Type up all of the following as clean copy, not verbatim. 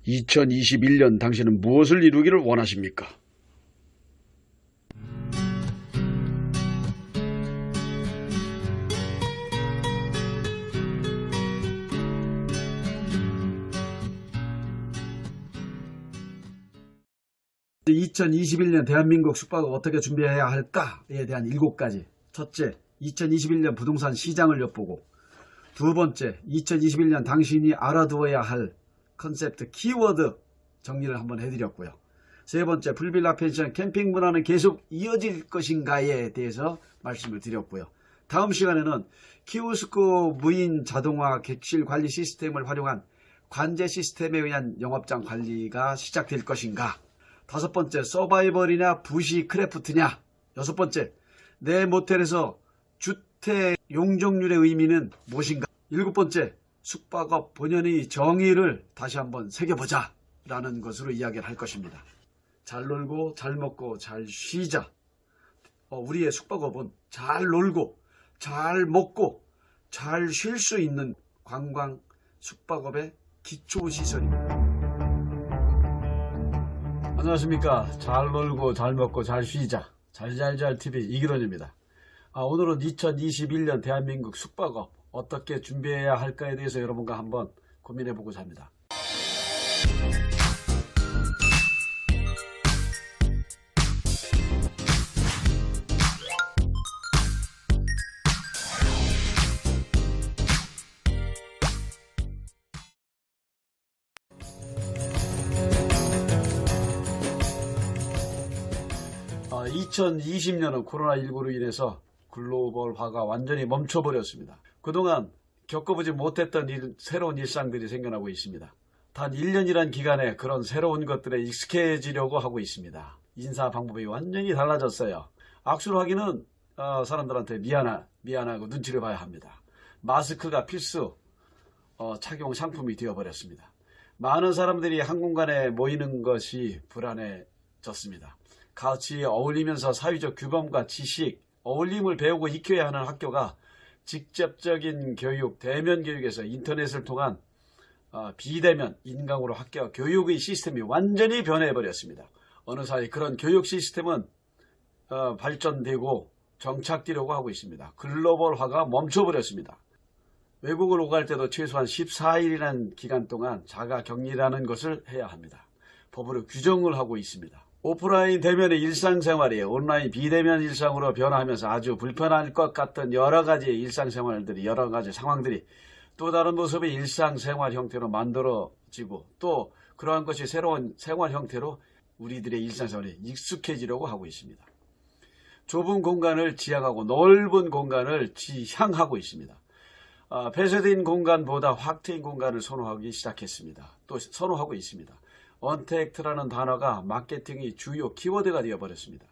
2021년 당신은 무엇을 이루기를 원하십니까? (2021년) 대한민국 숙박을 어떻게 준비해야 할까에 대한 7가지. 첫째, 2021년 부동산 시장을 엿보고. 두 번째, 2021년 당신이 알아두어야 할 컨셉트 키워드 정리를 한번 해드렸고요. 세 번째, 풀빌라 펜션 캠핑 문화는 계속 이어질 것인가에 대해서 말씀을 드렸고요. 다음 시간에는 키오스크 무인 자동화 객실 관리 시스템을 활용한 관제 시스템에 의한 영업장 관리가 시작될 것인가. 다섯 번째, 서바이벌이냐 부시 크래프트냐. 여섯 번째, 내 모텔에서 주택 용적률의 의미는 무엇인가. 일곱 번째, 숙박업 본연의 정의를 다시 한번 새겨보자 라는 것으로 이야기를 할 것입니다. 잘 놀고 잘 먹고 잘 쉬자. 우리의 숙박업은 잘 놀고 잘 먹고 잘 쉴 수 있는 관광 숙박업의 기초시설입니다. 안녕하십니까. 잘 놀고 잘 먹고 잘 쉬자 잘잘잘TV 이기론입니다. 오늘은 2021년 대한민국 숙박업 어떻게 준비해야 할까에 대해서 여러분과 한번 고민해보고자 합니다. 2020년은 코로나19로 인해서 글로벌화가 완전히 멈춰버렸습니다. 그동안 겪어보지 못했던 새로운 일상들이 생겨나고 있습니다. 단 1년이란 기간에 그런 새로운 것들에 익숙해지려고 하고 있습니다. 인사 방법이 완전히 달라졌어요. 악수를 하기는 사람들한테 미안하고 눈치를 봐야 합니다. 마스크가 필수 착용 상품이 되어버렸습니다. 많은 사람들이 한 공간에 모이는 것이 불안해졌습니다. 같이 어울리면서 사회적 규범과 지식, 어울림을 배우고 익혀야 하는 학교가 직접적인 교육, 대면 교육에서 인터넷을 통한 비대면, 인강으로 학교 교육의 시스템이 완전히 변해버렸습니다. 어느 사이 그런 교육 시스템은 발전되고 정착되려고 하고 있습니다. 글로벌화가 멈춰버렸습니다. 외국을 오갈 때도 최소한 14일이라는 기간 동안 자가격리라는 것을 해야 합니다. 법으로 규정을 하고 있습니다. 오프라인 대면의 일상생활이 온라인 비대면 일상으로 변화하면서 아주 불편할 것 같던 여러가지 일상생활들이, 여러가지 상황들이 또 다른 모습의 일상생활 형태로 만들어지고, 또 그러한 것이 새로운 생활 형태로 우리들의 일상생활에 익숙해지려고 하고 있습니다. 좁은 공간을 지향하고 넓은 공간을 지향하고 있습니다. 폐쇄된 공간보다 확 트인 공간을 선호하기 시작했습니다. 또 선호하고 있습니다. 언택트라는 단어가 마케팅의 주요 키워드가 되어버렸습니다.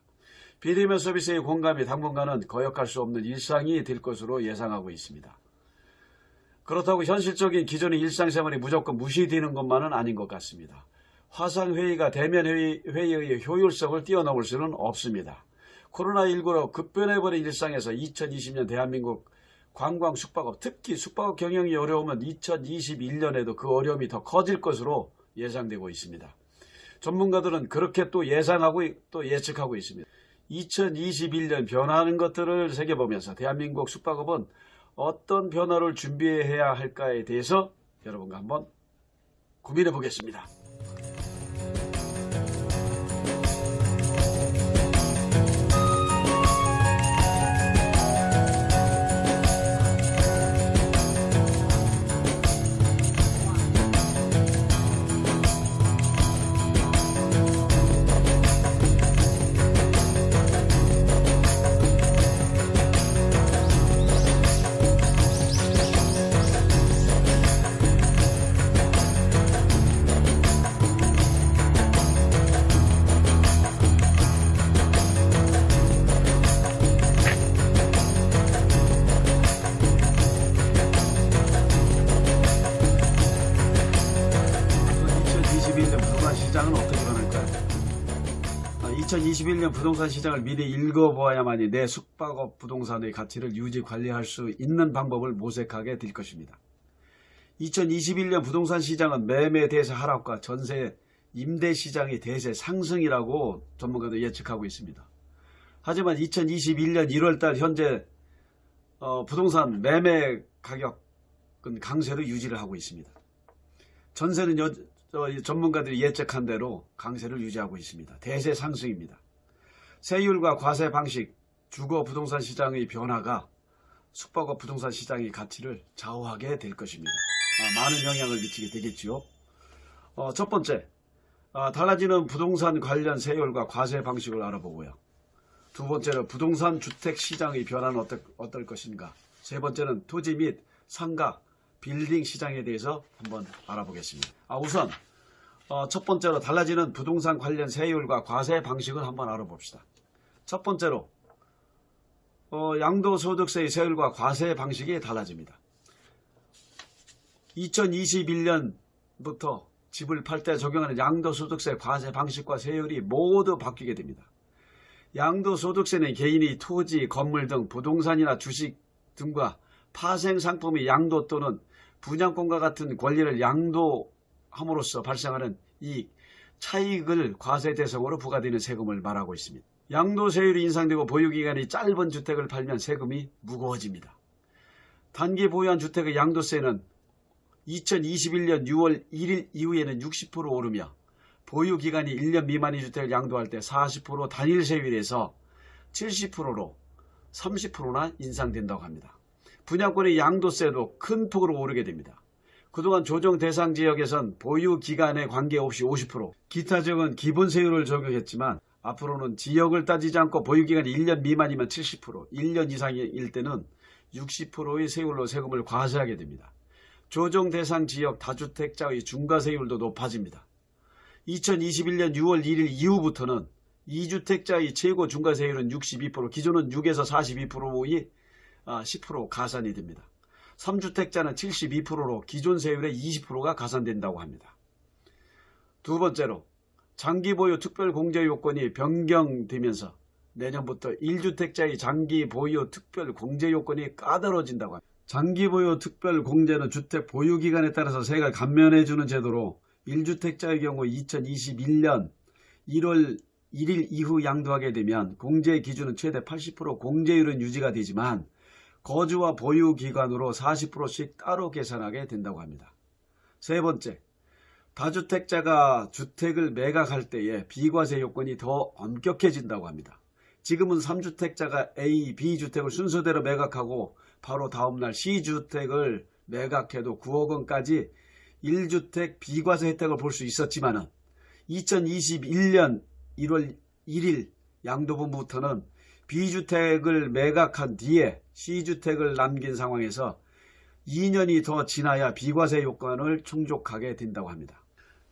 비대면 서비스의 공감이 당분간은 거역할 수 없는 일상이 될 것으로 예상하고 있습니다. 그렇다고 현실적인 기존의 일상생활이 무조건 무시되는 것만은 아닌 것 같습니다. 화상회의가 대면 회의의 효율성을 뛰어넘을 수는 없습니다. 코로나19로 급변해버린 일상에서 2020년 대한민국 관광 숙박업, 특히 숙박업 경영이 어려우면 2021년에도 그 어려움이 더 커질 것으로 예상되고 있습니다. 전문가들은 그렇게 또 예상하고 또 예측하고 있습니다. 2021년 변화하는 것들을 새겨보면서 대한민국 숙박업은 어떤 변화를 준비해야 할까에 대해서 여러분과 한번 고민해 보겠습니다. 시장은 어떻게 변할까요? 2021년 부동산 시장을 미리 읽어보아야만이 내 숙박업 부동산의 가치를 유지 관리할 수 있는 방법을 모색하게 될 것입니다. 2021년 부동산 시장은 매매 대세 하락과 전세 임대 시장의 대세 상승이라고 전문가들 예측하고 있습니다. 하지만 2021년 1월달 현재 부동산 매매 가격은 강세로 유지를 하고 있습니다. 전세는 전문가들이 예측한 대로 강세를 유지하고 있습니다. 대세 상승입니다. 세율과 과세 방식, 주거 부동산 시장의 변화가 숙박업 부동산 시장의 가치를 좌우하게 될 것입니다. 많은 영향을 미치게 되겠지요. 첫 번째, 달라지는 부동산 관련 세율과 과세 방식을 알아보고요. 두 번째는 부동산 주택 시장의 변화는 어떨 것인가. 세 번째는 토지 및 상가, 빌딩 시장에 대해서 한번 알아보겠습니다. 우선 첫 번째로 달라지는 부동산 관련 세율과 과세 방식을 한번 알아봅시다. 첫 번째로 양도소득세의 세율과 과세 방식이 달라집니다. 2021년부터 집을 팔 때 적용하는 양도소득세 과세 방식과 세율이 모두 바뀌게 됩니다. 양도소득세는 개인이 토지, 건물 등 부동산이나 주식 등과 파생상품의 양도 또는 분양권과 같은 권리를 양도함으로써 발생하는 이익, 차익을 과세 대상으로 부과되는 세금을 말하고 있습니다. 양도세율이 인상되고 보유기간이 짧은 주택을 팔면 세금이 무거워집니다. 단기 보유한 주택의 양도세는 2021년 6월 1일 이후에는 60% 오르며 보유기간이 1년 미만의 주택을 양도할 때 40% 단일세율에서 70%로 30%나 인상된다고 합니다. 분양권의 양도세도 큰 폭으로 오르게 됩니다. 그동안 조정 대상 지역에선 보유기간에 관계없이 50%, 기타 지역은 기본세율을 적용했지만 앞으로는 지역을 따지지 않고 보유기간이 1년 미만이면 70%, 1년 이상일 때는 60%의 세율로 세금을 과세하게 됩니다. 조정 대상 지역 다주택자의 중과세율도 높아집니다. 2021년 6월 1일 이후부터는 2주택자의 최고 중과세율은 62%, 기존은 6에서 42%의 10% 가산이 됩니다. 3주택자는 72%로 기존 세율의 20%가 가산된다고 합니다. 두 번째로 장기 보유 특별 공제 요건이 변경되면서 내년부터 1주택자의 장기 보유 특별 공제 요건이 까다로워진다고 합니다. 장기 보유 특별 공제는 주택 보유 기간에 따라서 세액을 감면해주는 제도로 1주택자의 경우 2021년 1월 1일 이후 양도하게 되면 공제 기준은 최대 80% 공제율은 유지가 되지만 거주와 보유 기간으로 40%씩 따로 계산하게 된다고 합니다. 세 번째, 다주택자가 주택을 매각할 때에 비과세 요건이 더 엄격해진다고 합니다. 지금은 3주택자가 A, B주택을 순서대로 매각하고 바로 다음날 C주택을 매각해도 9억 원까지 1주택 비과세 혜택을 볼 수 있었지만 2021년 1월 1일 양도분부터는 B주택을 매각한 뒤에 C주택을 남긴 상황에서 2년이 더 지나야 비과세 요건을 충족하게 된다고 합니다.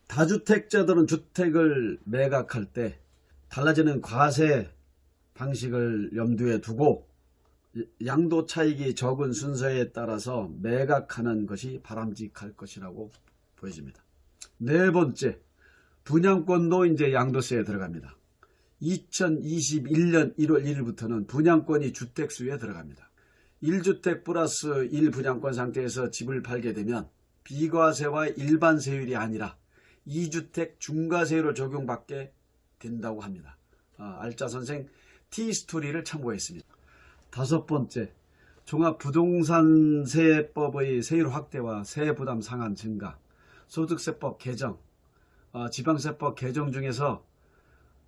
다주택자들은 주택을 매각할 때 달라지는 과세 방식을 염두에 두고 양도 차익이 적은 순서에 따라서 매각하는 것이 바람직할 것이라고 보여집니다. 네 번째, 분양권도 이제 양도세에 들어갑니다. 2021년 1월 1일부터는 분양권이 주택수에 들어갑니다. 1주택 플러스 1분양권 상태에서 집을 팔게 되면 비과세와 일반 세율이 아니라 2주택 중과세율을 적용받게 된다고 합니다. 알짜선생 T스토리를 참고했습니다. 다섯 번째, 종합부동산세법의 세율 확대와 세부담 상한 증가, 소득세법 개정, 지방세법 개정 중에서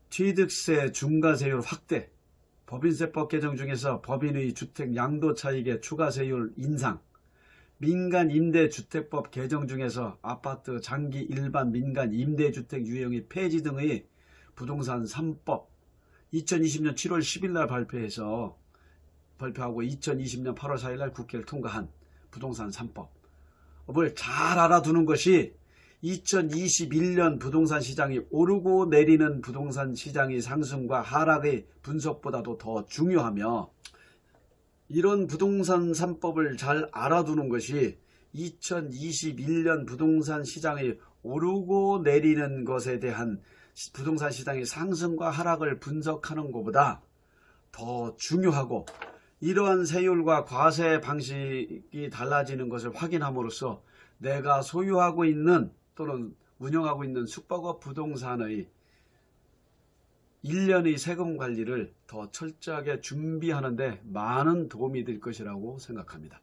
취득세 중과세율 확대, 법인세법 개정 중에서 법인의 주택 양도차익의 추가세율 인상, 민간임대주택법 개정 중에서 아파트 장기 일반 민간 임대주택 유형의 폐지 등의 부동산 3법, 2020년 7월 10일 날 발표하고 2020년 8월 4일 날 국회를 통과한 부동산 3법을 잘 알아두는 것이 2021년 부동산 시장이 오르고 내리는 부동산 시장의 상승과 하락의 분석보다도 더 중요하며, 이런 부동산 3법을 잘 알아두는 것이 2021년 부동산 시장이 오르고 내리는 것에 대한 부동산 시장의 상승과 하락을 분석하는 것보다 더 중요하고, 이러한 세율과 과세 방식이 달라지는 것을 확인함으로써 내가 소유하고 있는 또는 운영하고 있는 숙박업 부동산의 1년의 세금 관리를 더 철저하게 준비하는 데 많은 도움이 될 것이라고 생각합니다.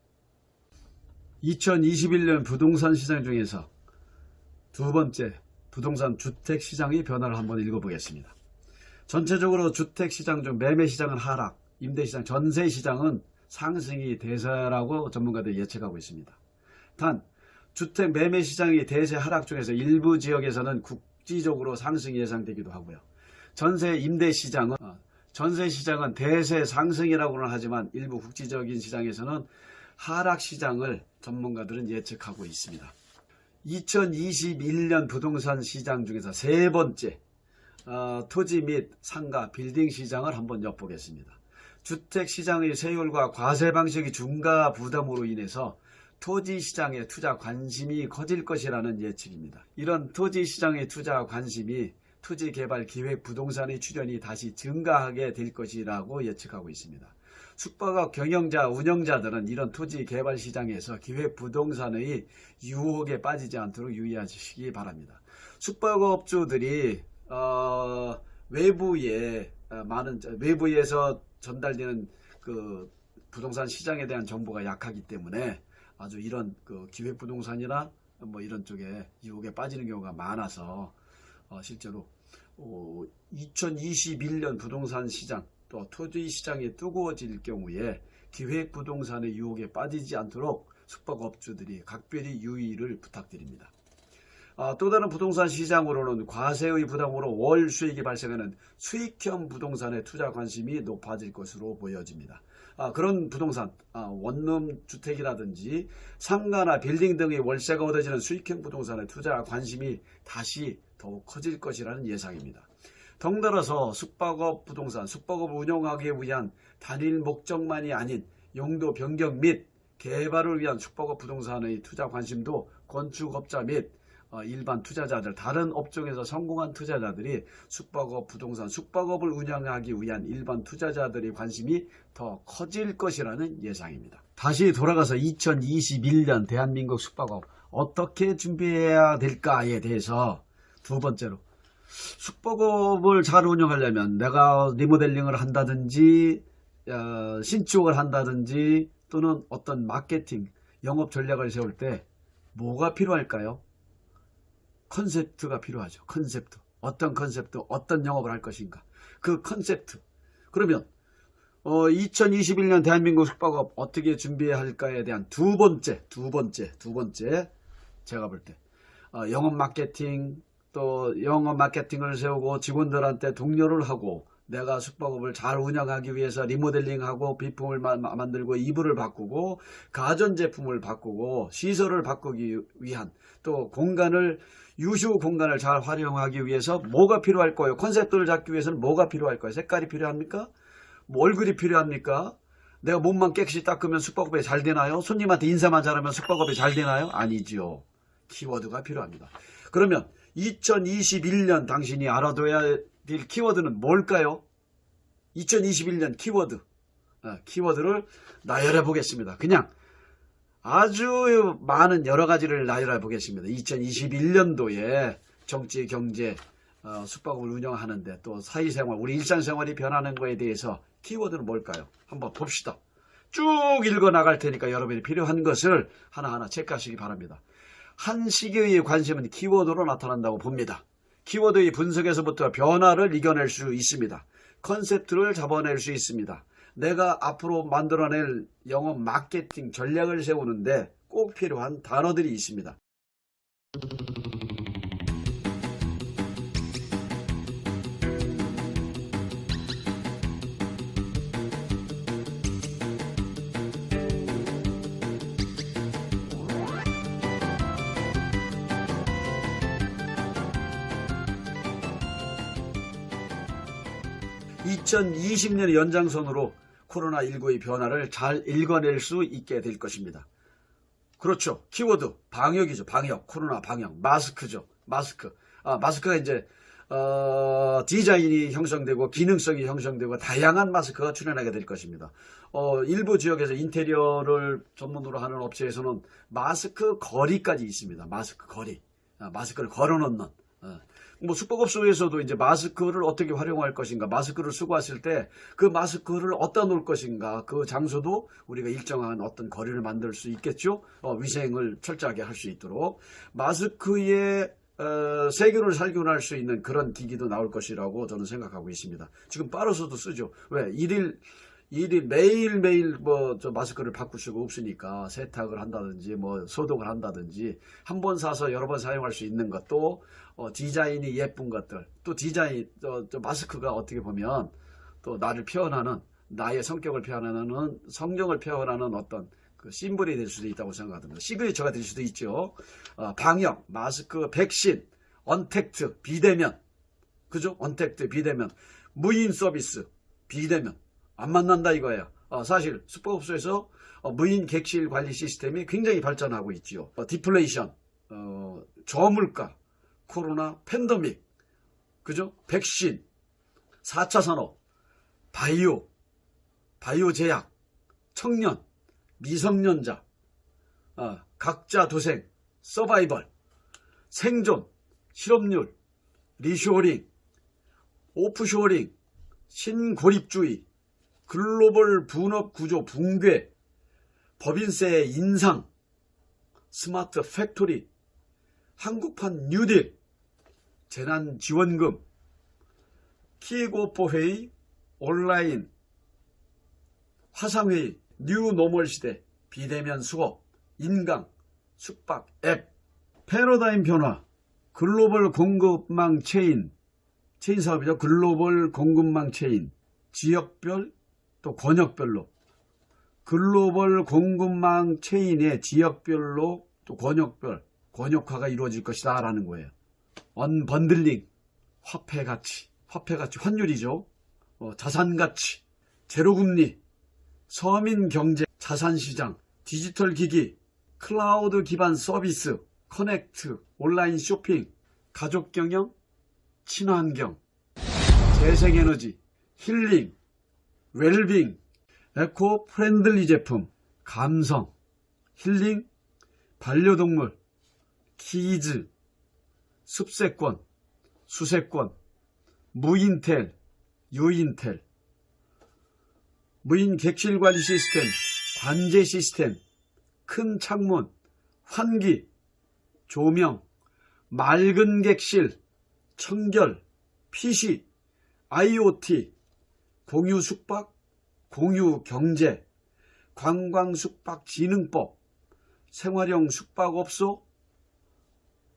2021년 부동산 시장 중에서 두 번째, 부동산 주택시장의 변화를 한번 읽어보겠습니다. 전체적으로 주택시장 중 매매시장은 하락, 임대시장, 전세시장은 상승이 대세라고 전문가들이 예측하고 있습니다. 단 주택 매매시장의 대세 하락 중에서 일부 지역에서는 국지적으로 상승이 예상되기도 하고요. 전세 임대시장은 전세시장은 대세 상승이라고는 하지만 일부 국지적인 시장에서는 하락시장을 전문가들은 예측하고 있습니다. 2021년 부동산 시장 중에서 세 번째, 토지 및 상가, 빌딩 시장을 한번 엿보겠습니다. 주택시장의 세율과 과세 방식의 중과 부담으로 인해서 토지시장의 투자 관심이 커질 것이라는 예측입니다. 이런 토지시장의 투자 관심이 토지개발 기획 부동산의 출현이 다시 증가하게 될 것이라고 예측하고 있습니다. 숙박업 경영자, 운영자들은 이런 토지개발 시장에서 기획 부동산의 유혹에 빠지지 않도록 유의하시기 바랍니다. 숙박업주들이 외부에서 전달되는 그 부동산 시장에 대한 정보가 약하기 때문에 아주 이런 그 기획 부동산이나 뭐 이런 쪽에 유혹에 빠지는 경우가 많아서 실제로 2021년 부동산 시장 또 토지 시장이 뜨거워질 경우에 기획 부동산의 유혹에 빠지지 않도록 숙박업주들이 각별히 유의를 부탁드립니다. 또 다른 부동산 시장으로는 과세의 부담으로 월 수익이 발생하는 수익형 부동산에 투자 관심이 높아질 것으로 보여집니다. 그런 부동산, 원룸 주택이라든지 상가나 빌딩 등의 월세가 얻어지는 수익형 부동산에 투자 관심이 다시 더욱 커질 것이라는 예상입니다. 덩달아서 숙박업 부동산, 숙박업을 운영하기 위한 단일 목적만이 아닌 용도 변경 및 개발을 위한 숙박업 부동산의 투자 관심도 건축업자 및 일반 투자자들, 다른 업종에서 성공한 투자자들이 숙박업 부동산, 숙박업을 운영하기 위한 일반 투자자들의 관심이 더 커질 것이라는 예상입니다. 다시 돌아가서 2021년 대한민국 숙박업 어떻게 준비해야 될까에 대해서 두 번째로, 숙박업을 잘 운영하려면 내가 리모델링을 한다든지 신축을 한다든지 또는 어떤 마케팅, 영업 전략을 세울 때 뭐가 필요할까요? 컨셉트가 필요하죠. 컨셉트. 어떤 컨셉트, 어떤 영업을 할 것인가. 그 컨셉트. 그러면 2021년 대한민국 숙박업 어떻게 준비해야 할까에 대한 두 번째 제가 볼 때 영업 마케팅, 또 영업 마케팅을 세우고 직원들한테 독려를 하고 내가 숙박업을 잘 운영하기 위해서 리모델링하고 비품을 만들고 이불을 바꾸고 가전제품을 바꾸고 시설을 바꾸기 위한 또 유휴 공간을 잘 활용하기 위해서 뭐가 필요할 거예요? 컨셉트를 잡기 위해서는 뭐가 필요할 거예요? 색깔이 필요합니까? 뭐 얼굴이 필요합니까? 내가 몸만 깨끗이 닦으면 숙박업이 잘 되나요? 손님한테 인사만 잘하면 숙박업이 잘 되나요? 아니죠. 키워드가 필요합니다. 그러면 2021년 당신이 알아둬야 될 키워드는 뭘까요? 2021년 키워드를 나열해 보겠습니다. 그냥 아주 많은 여러 가지를 나열해 보겠습니다. 2021년도에 정치, 경제, 숙박업을 운영하는데 또 사회생활, 우리 일상생활이 변하는 거에 대해서 키워드는 뭘까요? 한번 봅시다. 쭉 읽어 나갈 테니까 여러분이 필요한 것을 하나하나 체크하시기 바랍니다. 한 시기의 관심은 키워드로 나타난다고 봅니다. 키워드의 분석에서부터 변화를 이겨낼 수 있습니다. 컨셉트를 잡아낼 수 있습니다. 내가 앞으로 만들어낼 영업 마케팅 전략을 세우는데 꼭 필요한 단어들이 있습니다. 2020년의 연장선으로 코로나19의 변화를 잘 읽어낼 수 있게 될 것입니다. 그렇죠. 키워드 방역이죠. 방역, 코로나 방역, 마스크죠. 마스크가 이제 디자인이 형성되고 기능성이 형성되고 다양한 마스크가 출현하게 될 것입니다. 일부 지역에서 인테리어를 전문으로 하는 업체에서는 마스크 거리까지 있습니다. 마스크 거리. 마스크를 걸어놓는. 뭐 숙박업소에서도 이제 마스크를 어떻게 활용할 것인가, 마스크를 쓰고 왔을 때 그 마스크를 어디다 놓을 것인가, 그 장소도 우리가 일정한 어떤 거리를 만들 수 있겠죠. 위생을 철저하게 할 수 있도록 마스크의 세균을 살균할 수 있는 그런 기기도 나올 것이라고 저는 생각하고 있습니다. 지금 빠르서도 쓰죠. 왜? 일일 매일매일 저 마스크를 바꿀 수가 없으니까 세탁을 한다든지 소독을 한다든지 한 번 사서 여러 번 사용할 수 있는 것도 디자인이 예쁜 것들, 또 디자인 마스크가 어떻게 보면 또 나를 표현하는, 나의 성격을 표현하는, 성경을 표현하는 어떤 그 심볼이 될 수도 있다고 생각합니다. 시그니처가 될 수도 있죠. 방역, 마스크, 백신, 언택트, 비대면, 그죠? 언택트, 비대면, 무인 서비스, 비대면. 안 만난다 이거예요. 사실 숙박업소에서 무인 객실 관리 시스템이 굉장히 발전하고 있지요. 디플레이션, 저물가, 코로나, 팬데믹, 그죠? 백신, 4차 산업, 바이오 제약, 청년, 미성년자, 각자 도생, 서바이벌, 생존, 실업률, 리쇼어링, 오프쇼어링, 신고립주의, 글로벌 분업 구조 붕괴, 법인세 인상, 스마트 팩토리, 한국판 뉴딜, 재난지원금, 키고포회의, 온라인, 화상회의, 뉴노멀 시대, 비대면 수업, 인강, 숙박 앱, 패러다임 변화, 글로벌 공급망 체인 사업이죠. 글로벌 공급망 체인, 지역별 또 권역별로 글로벌 공급망 체인의 지역별로 또 권역화가 이루어질 것이다 라는 거예요. 언번들링, 화폐가치, 환율이죠. 자산가치, 제로금리, 서민경제, 자산시장, 디지털기기, 클라우드 기반 서비스, 커넥트, 온라인 쇼핑, 가족경영, 친환경, 재생에너지, 힐링, 웰빙, 에코 프렌들리 제품, 감성, 힐링, 반려동물, 키즈, 습세권, 수세권, 무인텔, 유인텔, 무인 객실 관리 시스템, 관제 시스템, 큰 창문, 환기, 조명, 맑은 객실, 청결, PC, IoT, 공유 숙박, 공유 경제, 관광 숙박 진흥법, 생활형 숙박업소,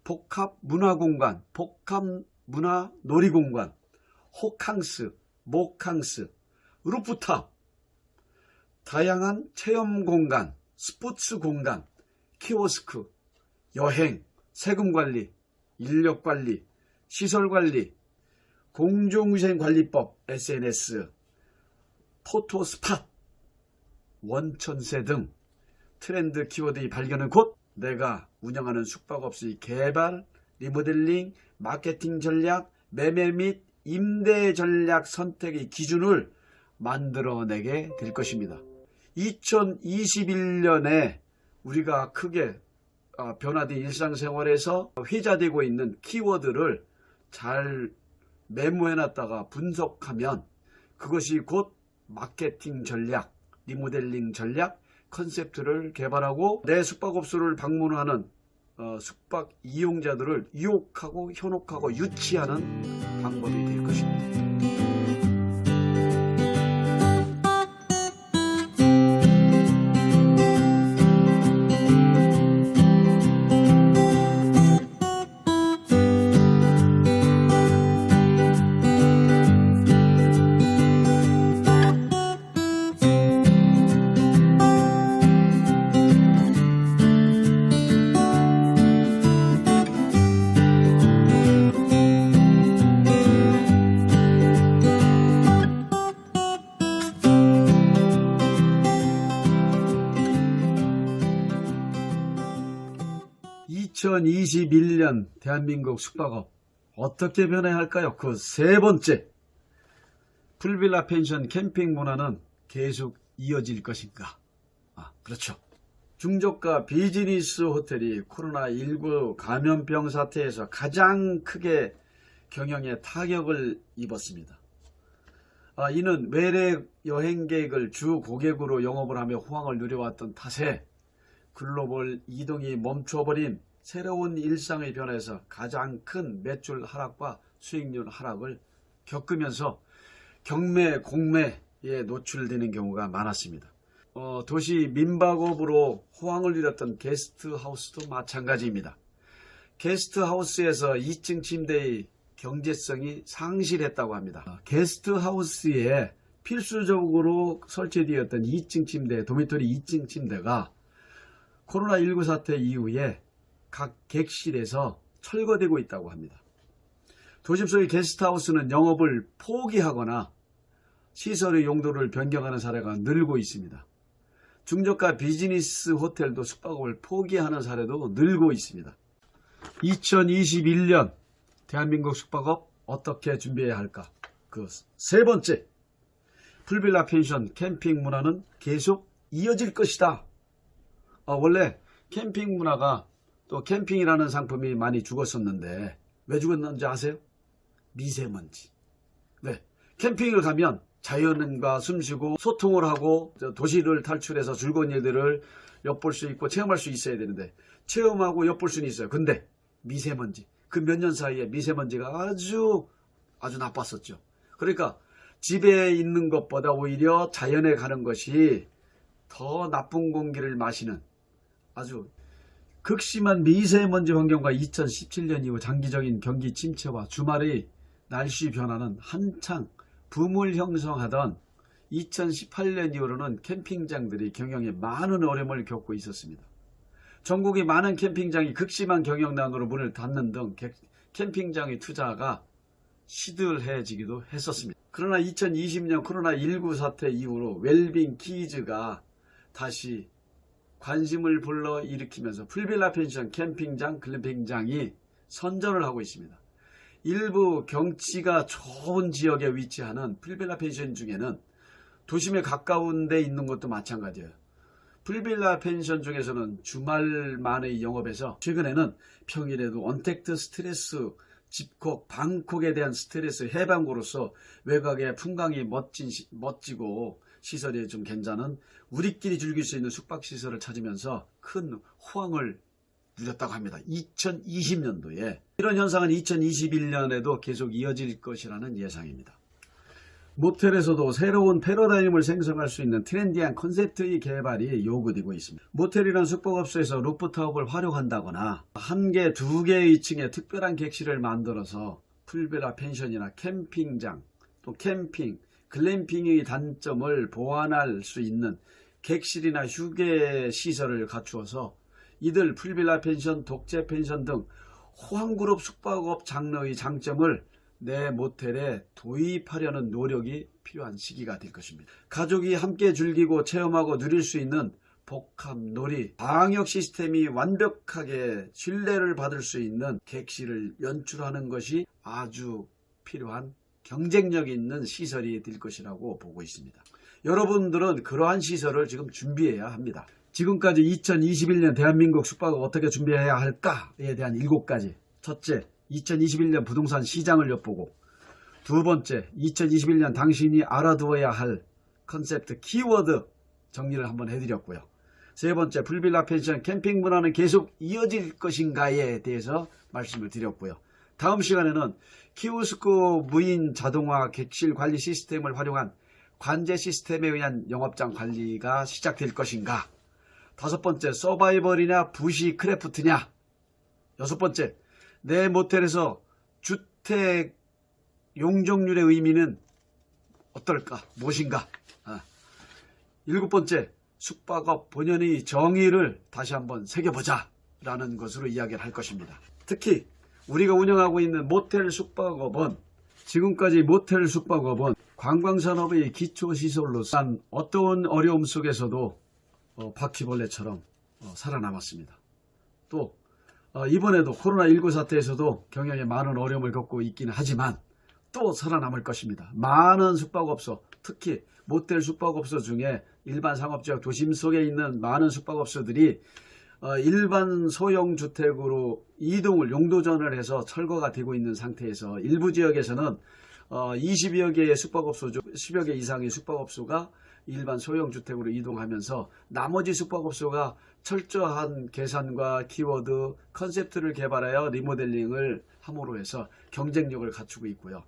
복합 문화공간, 복합 문화 놀이공간, 호캉스, 모캉스, 루프탑, 다양한 체험 공간, 스포츠 공간, 키오스크, 여행, 세금 관리, 인력 관리, 시설 관리, 공중위생관리법, SNS, 포토 스팟, 원천세 등 트렌드 키워드의 발견은 곧 내가 운영하는 숙박업소의 개발, 리모델링, 마케팅 전략, 매매 및 임대 전략 선택의 기준을 만들어내게 될 것입니다. 2021년에 우리가 크게 변화된 일상생활에서 회자되고 있는 키워드를 잘 메모해놨다가 분석하면 그것이 곧 마케팅 전략, 리모델링 전략, 컨셉트를 개발하고 내 숙박업소를 방문하는 숙박 이용자들을 유혹하고 현혹하고 유치하는 방법이 될 것입니다. 2021년 대한민국 숙박업 어떻게 변해야 할까요? 그 세 번째, 풀빌라 펜션 캠핑 문화는 계속 이어질 것인가? 그렇죠. 중저가 비즈니스 호텔이 코로나19 감염병 사태에서 가장 크게 경영에 타격을 입었습니다. 이는 외래 여행객을 주 고객으로 영업을 하며 호황을 누려왔던 탓에 글로벌 이동이 멈춰버린 새로운 일상의 변화에서 가장 큰 매출 하락과 수익률 하락을 겪으면서 경매, 공매에 노출되는 경우가 많았습니다. 도시 민박업으로 호황을 누렸던 게스트하우스도 마찬가지입니다. 게스트하우스에서 2층 침대의 경제성이 상실했다고 합니다. 게스트하우스에 필수적으로 설치되었던 2층 침대, 도미토리 2층 침대가 코로나19 사태 이후에 각 객실에서 철거되고 있다고 합니다. 도심 속의 게스트하우스는 영업을 포기하거나 시설의 용도를 변경하는 사례가 늘고 있습니다. 중저가 비즈니스 호텔도 숙박업을 포기하는 사례도 늘고 있습니다. 2021년 대한민국 숙박업 어떻게 준비해야 할까? 그 세 번째, 풀빌라 펜션 캠핑 문화는 계속 이어질 것이다. 원래 캠핑 문화가 또 캠핑이라는 상품이 많이 죽었었는데 왜 죽었는지 아세요? 미세먼지. 네, 캠핑을 가면 자연과 숨쉬고 소통을 하고 도시를 탈출해서 즐거운 일들을 엿볼 수 있고 체험할 수 있어야 되는데 체험하고 엿볼 수는 있어요. 근데 미세먼지, 그 몇 년 사이에 미세먼지가 아주 나빴었죠. 그러니까 집에 있는 것보다 오히려 자연에 가는 것이 더 나쁜 공기를 마시는 아주 극심한 미세먼지 환경과 2017년 이후 장기적인 경기 침체와 주말의 날씨 변화는 한창 붐을 형성하던 2018년 이후로는 캠핑장들이 경영에 많은 어려움을 겪고 있었습니다. 전국의 많은 캠핑장이 극심한 경영난으로 문을 닫는 등 캠핑장의 투자가 시들해지기도 했었습니다. 그러나 2020년 코로나19 사태 이후로 웰빙 키즈가 다시 관심을 불러일으키면서 풀빌라 펜션, 캠핑장, 글램핑장이 선전을 하고 있습니다. 일부 경치가 좋은 지역에 위치하는 풀빌라 펜션 중에는 도심에 가까운 데 있는 것도 마찬가지예요. 풀빌라 펜션 중에서는 주말만의 영업에서 최근에는 평일에도 언택트 스트레스, 집콕, 방콕에 대한 스트레스 해방으로서 외곽의 풍광이 멋지고 시설이 좀 괜찮은 우리끼리 즐길 수 있는 숙박시설을 찾으면서 큰 호황을 누렸다고 합니다. 2020년도에 이런 현상은 2021년에도 계속 이어질 것이라는 예상입니다. 모텔에서도 새로운 패러다임을 생성할 수 있는 트렌디한 컨셉트의 개발이 요구되고 있습니다. 모텔이란 숙박업소에서 루프탑을 활용한다거나 한 개, 두 개의 층에 특별한 객실을 만들어서 풀빌라 펜션이나 캠핑장, 또 캠핑, 글램핑의 단점을 보완할 수 있는 객실이나 휴게 시설을 갖추어서 이들 풀빌라 펜션, 독재 펜션 등 호황그룹 숙박업 장르의 장점을 내 모텔에 도입하려는 노력이 필요한 시기가 될 것입니다. 가족이 함께 즐기고 체험하고 누릴 수 있는 복합 놀이, 방역 시스템이 완벽하게 신뢰를 받을 수 있는 객실을 연출하는 것이 아주 필요한 경쟁력 있는 시설이 될 것이라고 보고 있습니다. 여러분들은 그러한 시설을 지금 준비해야 합니다. 지금까지 2021년 대한민국 숙박을 어떻게 준비해야 할까에 대한 7가지. 첫째, 2021년 부동산 시장을 엿보고, 두 번째, 2021년 당신이 알아두어야 할 컨셉트 키워드 정리를 한번 해드렸고요. 세 번째, 풀빌라 펜션 캠핑 문화는 계속 이어질 것인가에 대해서 말씀을 드렸고요. 다음 시간에는 키오스크 무인 자동화 객실 관리 시스템을 활용한 관제 시스템에 의한 영업장 관리가 시작될 것인가. 다섯 번째, 서바이벌이냐 부시 크래프트냐. 여섯 번째, 내 모텔에서 주택 용적률의 의미는 어떨까, 무엇인가. 일곱 번째, 숙박업 본연의 정의를 다시 한번 새겨보자 라는 것으로 이야기를 할 것입니다. 특히 우리가 운영하고 있는 모텔 숙박업은, 지금까지 모텔 숙박업은 관광산업의 기초시설로서 어떤 어려움 속에서도 바퀴벌레처럼 살아남았습니다. 또 이번에도 코로나19 사태에서도 경영에 많은 어려움을 겪고 있기는 하지만 또 살아남을 것입니다. 많은 숙박업소, 특히 모텔 숙박업소 중에 일반 상업지역 도심 속에 있는 많은 숙박업소들이 일반 소형주택으로 이동을 용도전을 해서 철거가 되고 있는 상태에서 일부 지역에서는 20여 개의 숙박업소 중 10여 개 이상의 숙박업소가 일반 소형주택으로 이동하면서 나머지 숙박업소가 철저한 계산과 키워드, 컨셉트를 개발하여 리모델링을 함으로 해서 경쟁력을 갖추고 있고요.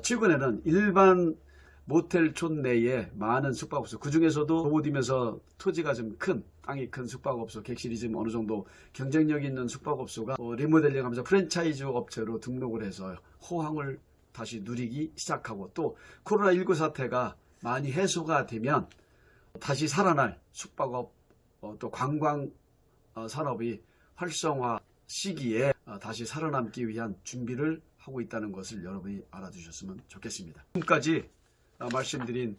최근에는 일반 모텔촌 내에 많은 숙박업소, 그 중에서도 도보디면서 토지가 좀 큰, 땅이 큰 숙박업소, 객실이 좀 어느 정도 경쟁력 있는 숙박업소가 리모델링 하면서 프랜차이즈 업체로 등록을 해서 호황을 다시 누리기 시작하고, 또 코로나19 사태가 많이 해소가 되면 다시 살아날 숙박업, 또 관광 산업이 활성화 시기에 다시 살아남기 위한 준비를 하고 있다는 것을 여러분이 알아두셨으면 좋겠습니다. 지금까지 말씀드린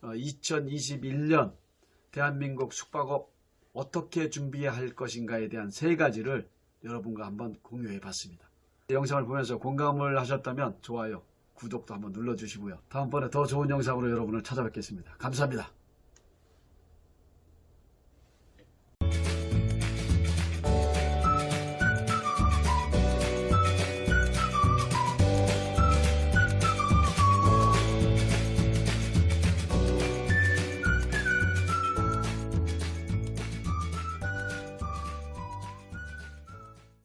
2021년 대한민국 숙박업 어떻게 준비해야 할 것인가에 대한 3가지를 여러분과 한번 공유해 봤습니다. 영상을 보면서 공감을 하셨다면 좋아요, 구독도 한번 눌러주시고요. 다음번에 더 좋은 영상으로 여러분을 찾아뵙겠습니다. 감사합니다.